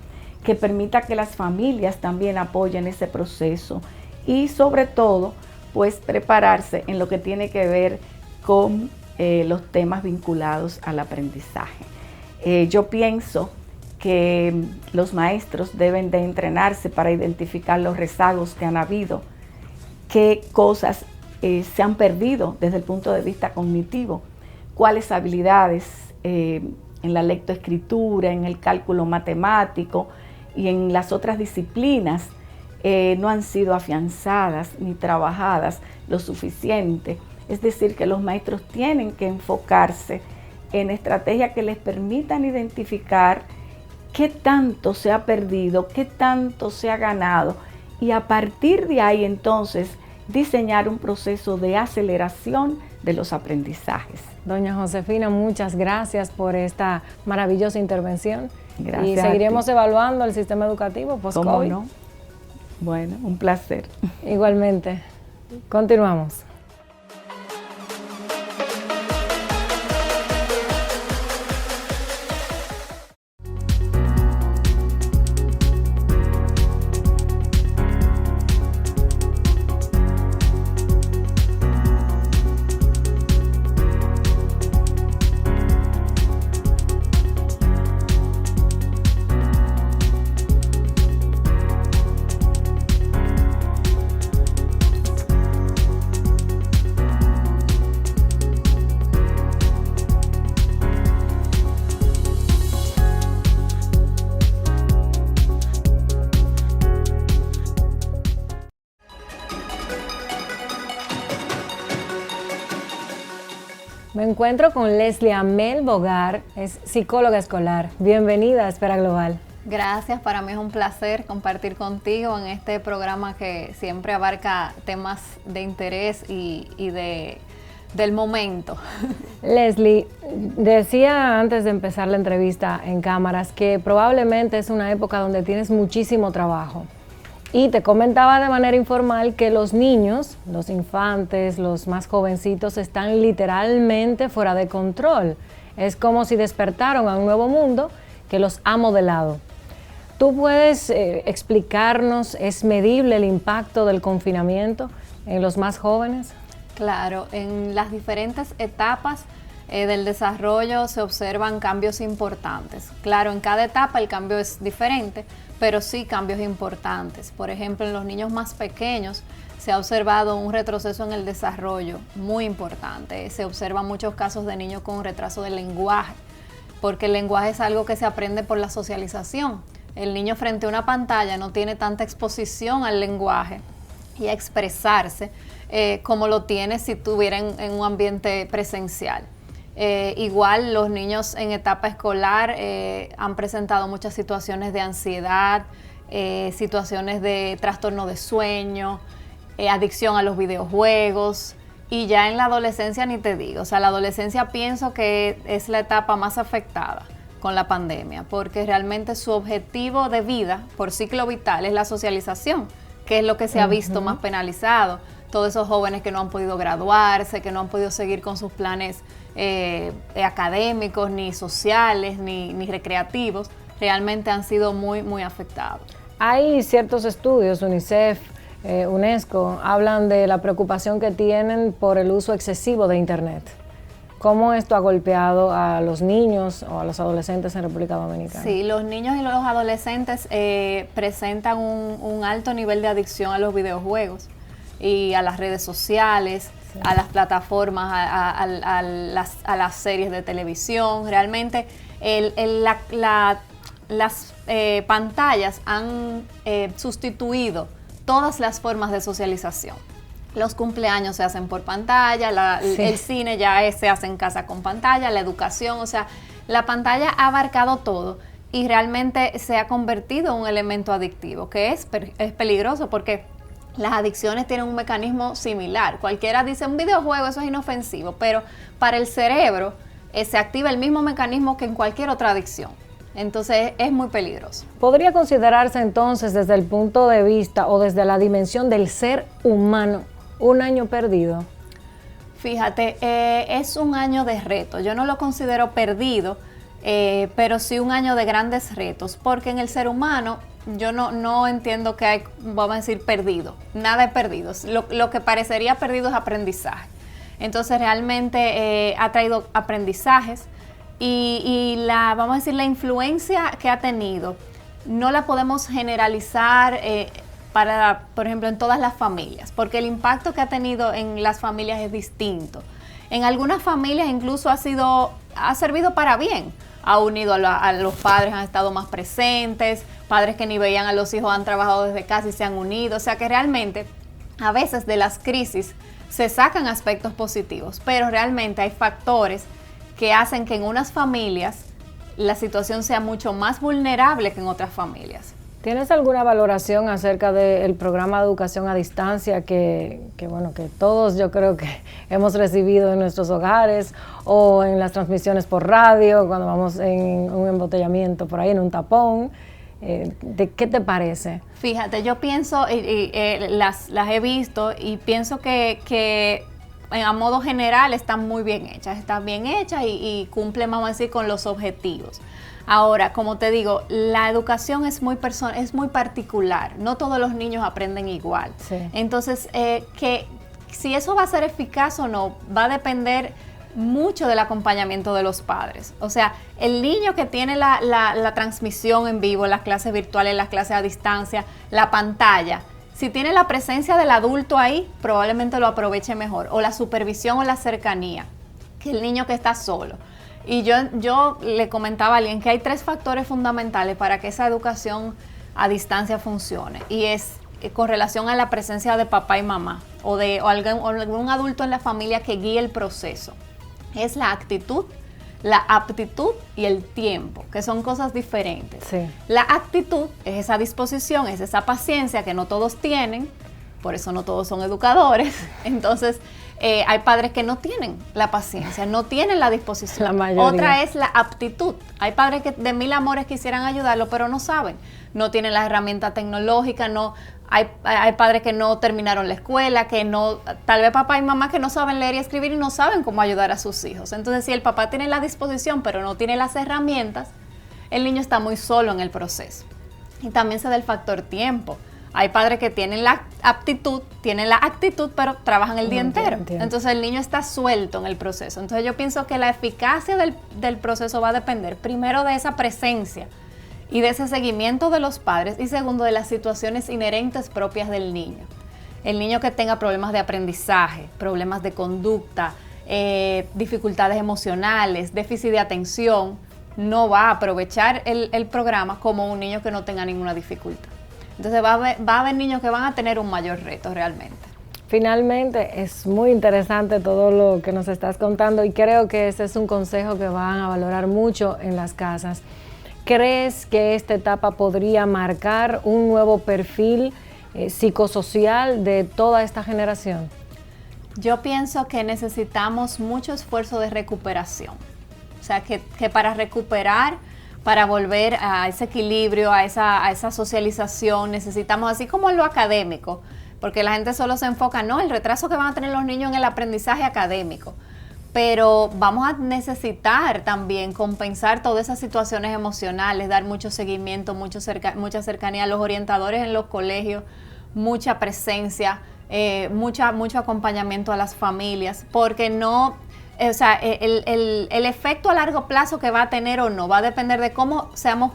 que permita que las familias también apoyen ese proceso, y sobre todo, pues prepararse en lo que tiene que ver con los temas vinculados al aprendizaje. Yo pienso que los maestros deben de entrenarse para identificar los rezagos que han habido, qué cosas se han perdido desde el punto de vista cognitivo, cuáles habilidades en la lectoescritura, en el cálculo matemático y en las otras disciplinas no han sido afianzadas ni trabajadas lo suficiente. Es decir, que los maestros tienen que enfocarse en estrategias que les permitan identificar qué tanto se ha perdido, qué tanto se ha ganado, y a partir de ahí entonces diseñar un proceso de aceleración de los aprendizajes. Doña Josefina, muchas gracias por esta maravillosa intervención. Gracias. Y seguiremos evaluando el sistema educativo post-COVID. ¿Cómo no? Bueno, un placer. Igualmente. Continuamos. Me encuentro con Leslie Amel Bogar, es psicóloga escolar. Bienvenida a Esfera Global. Gracias, para mí es un placer compartir contigo en este programa que siempre abarca temas de interés y del momento. Leslie, decía antes de empezar la entrevista en cámaras que probablemente es una época donde tienes muchísimo trabajo. Y te comentaba de manera informal que los niños, los infantes, los más jovencitos están literalmente fuera de control. Es como si despertaron a un nuevo mundo que los ha modelado. ¿Tú puedes explicarnos, es medible el impacto del confinamiento en los más jóvenes? Claro, en las diferentes etapas del desarrollo se observan cambios importantes. Claro, en cada etapa el cambio es diferente, pero sí cambios importantes. Por ejemplo, en los niños más pequeños se ha observado un retroceso en el desarrollo muy importante. Se observan muchos casos de niños con retraso del lenguaje, porque el lenguaje es algo que se aprende por la socialización. El niño frente a una pantalla no tiene tanta exposición al lenguaje y a expresarse como lo tiene si estuviera en un ambiente presencial. Igual los niños en etapa escolar han presentado muchas situaciones de ansiedad, situaciones de trastorno de sueño, adicción a los videojuegos, y ya en la adolescencia ni te digo. O sea, la adolescencia pienso que es la etapa más afectada con la pandemia, porque realmente su objetivo de vida por ciclo vital es la socialización, que es lo que se ha visto más penalizado. Todos esos jóvenes que no han podido graduarse, que no han podido seguir con sus planes académicos, ni sociales, ni recreativos, realmente han sido muy, muy afectados. Hay ciertos estudios, UNICEF, UNESCO, hablan de la preocupación que tienen por el uso excesivo de Internet. ¿Cómo esto ha golpeado a los niños o a los adolescentes en República Dominicana? Sí, los niños y los adolescentes presentan un alto nivel de adicción a los videojuegos y a las redes sociales, sí, a las plataformas, a las series de televisión. Realmente las pantallas han sustituido todas las formas de socialización. Los cumpleaños se hacen por pantalla, sí, el cine ya se hace en casa con pantalla, la educación, o sea, la pantalla ha abarcado todo y realmente se ha convertido en un elemento adictivo, que es peligroso porque las adicciones tienen un mecanismo similar. Cualquiera dice un videojuego, eso es inofensivo, pero para el cerebro se activa el mismo mecanismo que en cualquier otra adicción. Entonces es muy peligroso. ¿Podría considerarse entonces desde el punto de vista o desde la dimensión del ser humano un año perdido? Fíjate, es un año de reto. Yo no lo considero perdido, pero sí un año de grandes retos, porque en el ser humano yo no entiendo que hay, vamos a decir, perdido. Nada es perdido. Lo que parecería perdido es aprendizaje. Entonces realmente ha traído aprendizajes y vamos a decir, la influencia que ha tenido no la podemos generalizar por ejemplo, en todas las familias, porque el impacto que ha tenido en las familias es distinto. En algunas familias incluso ha servido para bien. Ha unido a los padres, han estado más presentes, padres que ni veían a los hijos han trabajado desde casa y se han unido. O sea que realmente a veces de las crisis se sacan aspectos positivos, pero realmente hay factores que hacen que en unas familias la situación sea mucho más vulnerable que en otras familias. ¿Tienes alguna valoración acerca del programa de educación a distancia que todos yo creo que hemos recibido en nuestros hogares o en las transmisiones por radio, cuando vamos en un embotellamiento por ahí, en un tapón? ¿De qué te parece? Fíjate, yo pienso, las he visto y pienso que a modo general están muy bien hechas, y cumplen, vamos a decir, con los objetivos. Ahora, como te digo, la educación es muy particular, no todos los niños aprenden igual. Sí. Entonces, que si eso va a ser eficaz o no, va a depender mucho del acompañamiento de los padres. O sea, el niño que tiene la transmisión en vivo, las clases virtuales, las clases a distancia, la pantalla, si tiene la presencia del adulto ahí, probablemente lo aproveche mejor, o la supervisión o la cercanía, que el niño que está solo. Y yo le comentaba a alguien que hay 3 factores fundamentales para que esa educación a distancia funcione, y es con relación a la presencia de papá y mamá o algún adulto en la familia que guíe el proceso. Es la actitud, la aptitud y el tiempo, que son cosas diferentes. Sí. La actitud es esa disposición, es esa paciencia que no todos tienen, por eso no todos son educadores. Entonces, hay padres que no tienen la paciencia, no tienen la disposición. La mayoría. Otra es la aptitud. Hay padres que de mil amores quisieran ayudarlo, pero no saben. No tienen las herramientas tecnológicas, hay padres que no terminaron la escuela, tal vez papá y mamá que no saben leer y escribir y no saben cómo ayudar a sus hijos. Entonces, si el papá tiene la disposición, pero no tiene las herramientas, el niño está muy solo en el proceso. Y también se da el factor tiempo. Hay padres que tienen la aptitud, tienen la actitud, pero trabajan el día entero. Entiendo. Entonces el niño está suelto en el proceso. Entonces yo pienso que la eficacia del proceso va a depender primero de esa presencia y de ese seguimiento de los padres, y segundo de las situaciones inherentes propias del niño. El niño que tenga problemas de aprendizaje, problemas de conducta, dificultades emocionales, déficit de atención, no va a aprovechar el programa como un niño que no tenga ninguna dificultad. Entonces va a haber niños que van a tener un mayor reto realmente. Finalmente, es muy interesante todo lo que nos estás contando, y creo que ese es un consejo que van a valorar mucho en las casas. ¿Crees que esta etapa podría marcar un nuevo perfil psicosocial de toda esta generación? Yo pienso que necesitamos mucho esfuerzo de recuperación. O sea, que para recuperar, para volver a ese equilibrio, a esa socialización, necesitamos, así como en lo académico, porque la gente solo se enfoca, no, el retraso que van a tener los niños en el aprendizaje académico, pero vamos a necesitar también compensar todas esas situaciones emocionales, dar mucho seguimiento, mucha cercanía a los orientadores en los colegios, mucha presencia, mucho acompañamiento a las familias, porque no... O sea, el efecto a largo plazo que va a tener o no va a depender de cómo seamos,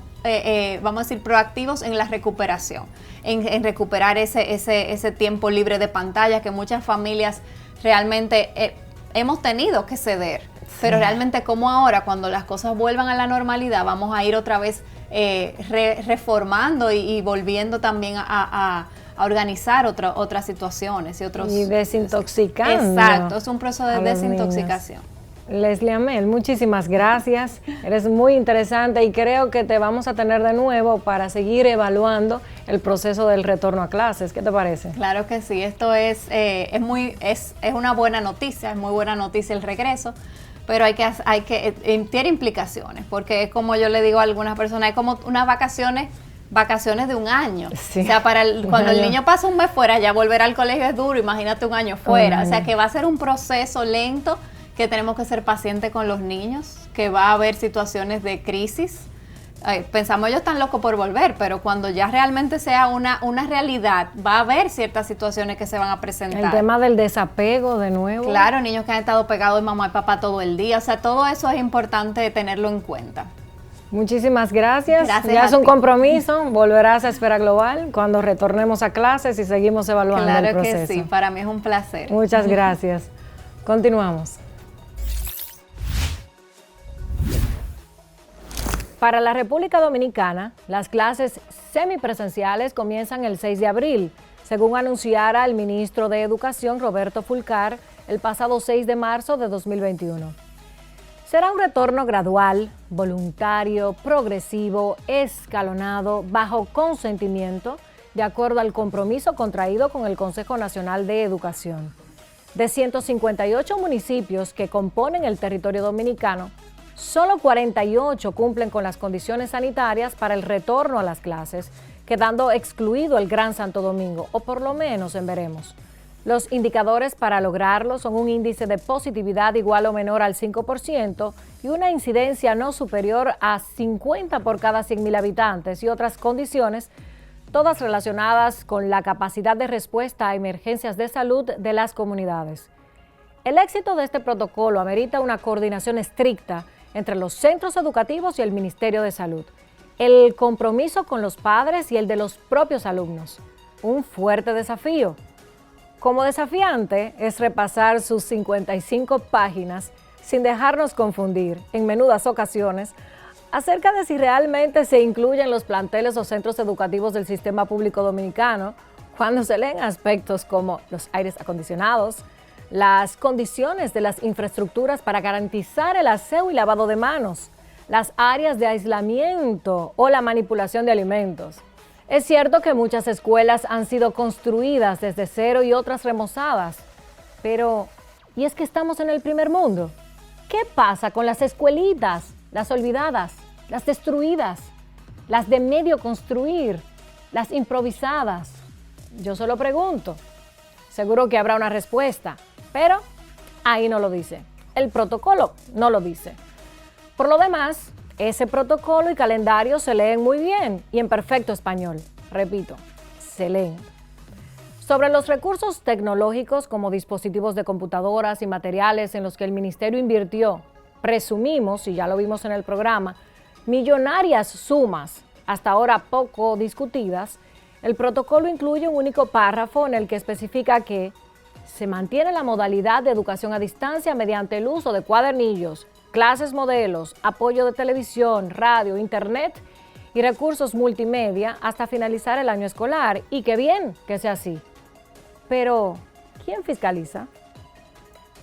vamos a decir, proactivos en la recuperación, en recuperar ese tiempo libre de pantalla que muchas familias realmente hemos tenido que ceder. Sí. Pero realmente como ahora, cuando las cosas vuelvan a la normalidad, vamos a ir otra vez reformando y volviendo también a organizar otras situaciones y desintoxicando. Exacto, es un proceso de desintoxicación. Leslie Amel, muchísimas gracias. Eres muy interesante y creo que te vamos a tener de nuevo para seguir evaluando el proceso del retorno a clases. ¿Qué te parece? Claro que sí, esto es una buena noticia, es muy buena noticia el regreso, pero tiene implicaciones, porque es como yo le digo a algunas personas, es como unas vacaciones de un año. Sí. O sea, cuando el niño pasa un mes fuera, ya volver al colegio es duro, imagínate un año fuera. O sea, que va a ser un proceso lento, que tenemos que ser pacientes con los niños, que va a haber situaciones de crisis. Pensamos, ellos están locos por volver, pero cuando ya realmente sea una realidad, va a haber ciertas situaciones que se van a presentar. El tema del desapego de nuevo. Claro, niños que han estado pegados de mamá y papá todo el día. O sea, todo eso es importante tenerlo en cuenta. Muchísimas gracias. Gracias. Ya es un compromiso. Volverás a Esfera Global cuando retornemos a clases y seguimos evaluando el proceso. Claro que sí, para mí es un placer. Muchas gracias. Continuamos. Para la República Dominicana, las clases semipresenciales comienzan el 6 de abril, según anunciara el ministro de Educación, Roberto Fulcar, el pasado 6 de marzo de 2021. Será un retorno gradual, voluntario, progresivo, escalonado, bajo consentimiento, de acuerdo al compromiso contraído con el Consejo Nacional de Educación. De 158 municipios que componen el territorio dominicano, solo 48 cumplen con las condiciones sanitarias para el retorno a las clases, quedando excluido el Gran Santo Domingo, o por lo menos en veremos. Los indicadores para lograrlo son un índice de positividad igual o menor al 5% y una incidencia no superior a 50 por cada 100.000 habitantes y otras condiciones, todas relacionadas con la capacidad de respuesta a emergencias de salud de las comunidades. El éxito de este protocolo amerita una coordinación estricta entre los centros educativos y el Ministerio de Salud, el compromiso con los padres y el de los propios alumnos. Un fuerte desafío. Como desafiante es repasar sus 55 páginas sin dejarnos confundir, en menudas ocasiones, acerca de si realmente se incluyen los planteles o centros educativos del sistema público dominicano, cuando se leen aspectos como los aires acondicionados, las condiciones de las infraestructuras para garantizar el aseo y lavado de manos, las áreas de aislamiento o la manipulación de alimentos. Es cierto que muchas escuelas han sido construidas desde cero y otras remozadas, pero ¿y es que estamos en el primer mundo? ¿Qué pasa con las escuelitas, las olvidadas, las destruidas, las de medio construir, las improvisadas? Yo solo pregunto. Seguro que habrá una respuesta, pero ahí no lo dice. El protocolo no lo dice. Por lo demás, ese protocolo y calendario se leen muy bien y en perfecto español. Repito, se leen. Sobre los recursos tecnológicos como dispositivos de computadoras y materiales en los que el ministerio invirtió, presumimos, y ya lo vimos en el programa, millonarias sumas, hasta ahora poco discutidas. El protocolo incluye un único párrafo en el que especifica que se mantiene la modalidad de educación a distancia mediante el uso de cuadernillos, clases modelos, apoyo de televisión, radio, internet y recursos multimedia hasta finalizar el año escolar. Y qué bien que sea así. Pero, ¿quién fiscaliza?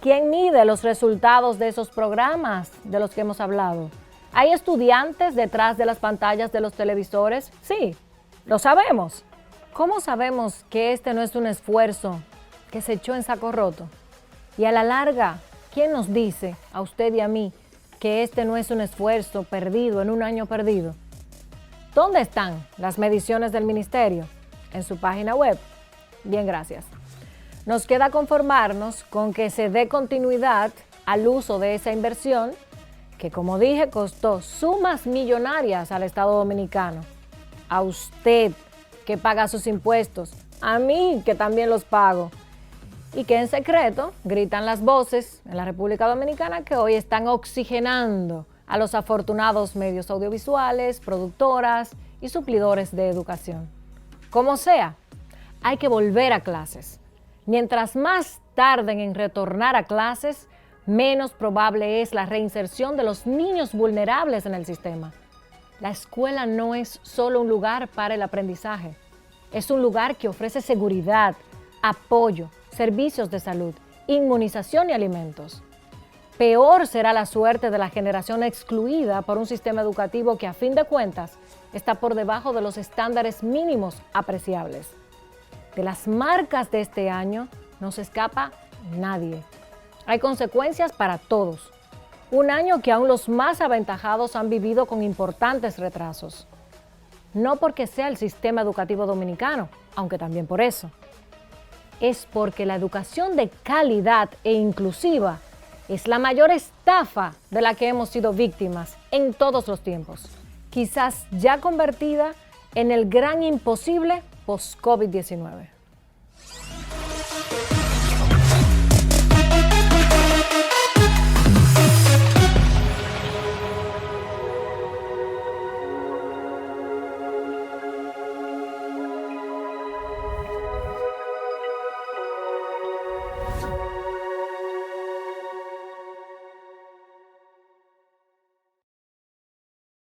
¿Quién mide los resultados de esos programas de los que hemos hablado? ¿Hay estudiantes detrás de las pantallas de los televisores? Sí, lo sabemos. ¿Cómo sabemos que este no es un esfuerzo que se echó en saco roto? Y a la larga, ¿quién nos dice, a usted y a mí, que este no es un esfuerzo perdido en un año perdido? ¿Dónde están las mediciones del ministerio? En su página web. Bien, gracias. Nos queda conformarnos con que se dé continuidad al uso de esa inversión que, como dije, costó sumas millonarias al Estado dominicano. A usted, que paga sus impuestos, a mí, que también los pago, y que en secreto gritan las voces en la República Dominicana que hoy están oxigenando a los afortunados medios audiovisuales, productoras y suplidores de educación. Como sea, hay que volver a clases. Mientras más tarden en retornar a clases, menos probable es la reinserción de los niños vulnerables en el sistema. La escuela no es solo un lugar para el aprendizaje, es un lugar que ofrece seguridad, apoyo, servicios de salud, inmunización y alimentos. Peor será la suerte de la generación excluida por un sistema educativo que, a fin de cuentas, está por debajo de los estándares mínimos apreciables. De las marcas de este año no se escapa nadie. Hay consecuencias para todos. Un año que aún los más aventajados han vivido con importantes retrasos. No porque sea el sistema educativo dominicano, aunque también por eso. Es porque la educación de calidad e inclusiva es la mayor estafa de la que hemos sido víctimas en todos los tiempos. Quizás ya convertida en el gran imposible post-COVID-19.